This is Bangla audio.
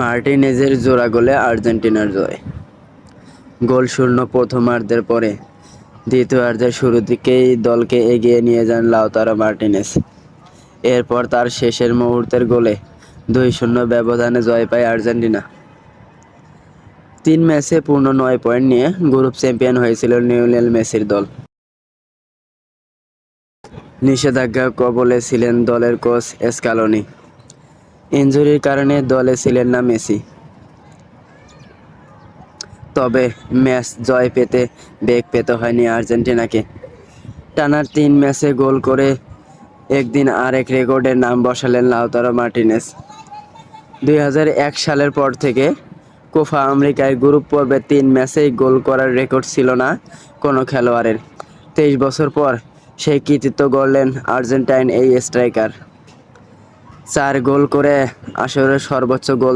মার্টিনেজের জোড়া গোলে আর্জেন্টিনার জয়। গোলশূন্য প্রথমার্ধের পরে দ্বিতীয়ার্ধের শুরুর দিকেই দলকে এগিয়ে নিয়ে যান লাউতারো মার্টিনেজ। এরপর তার শেষের মুহূর্তের গোলে 2-0 ব্যবধানে জয় পায় আর্জেন্টিনা। 3 ম্যাচে পূর্ণ 9 পয়েন্ট নিয়ে গ্রুপ চ্যাম্পিয়ন হয়েছিল লিওনেল মেসির দল। নিষেধাজ্ঞার কবলে ছিলেন দলের কোচ স্কালোনি। ইনজুরির কারণে দলে ছিলেন না মেসি। তবে ম্যাচ জয় পেতে বেগ পেতে হয়নি আর্জেন্টিনাকে। টানা 3 ম্যাচে গোল করে একদিন আরেক রেকর্ডের নাম বসালেন লাউতারো মার্টিনেজ। 2001 সালের পর থেকে কোপা আমেরিকায় গ্রুপ পর্বে 3 ম্যাচেই গোল করার রেকর্ড ছিল না কোনো খেলোয়াড়ের। 23 বছর পর সেই কৃতিত্ব গড়লেন আর্জেন্টাইন এই স্ট্রাইকার। 4 গোল করে আসরের সর্বোচ্চ গোল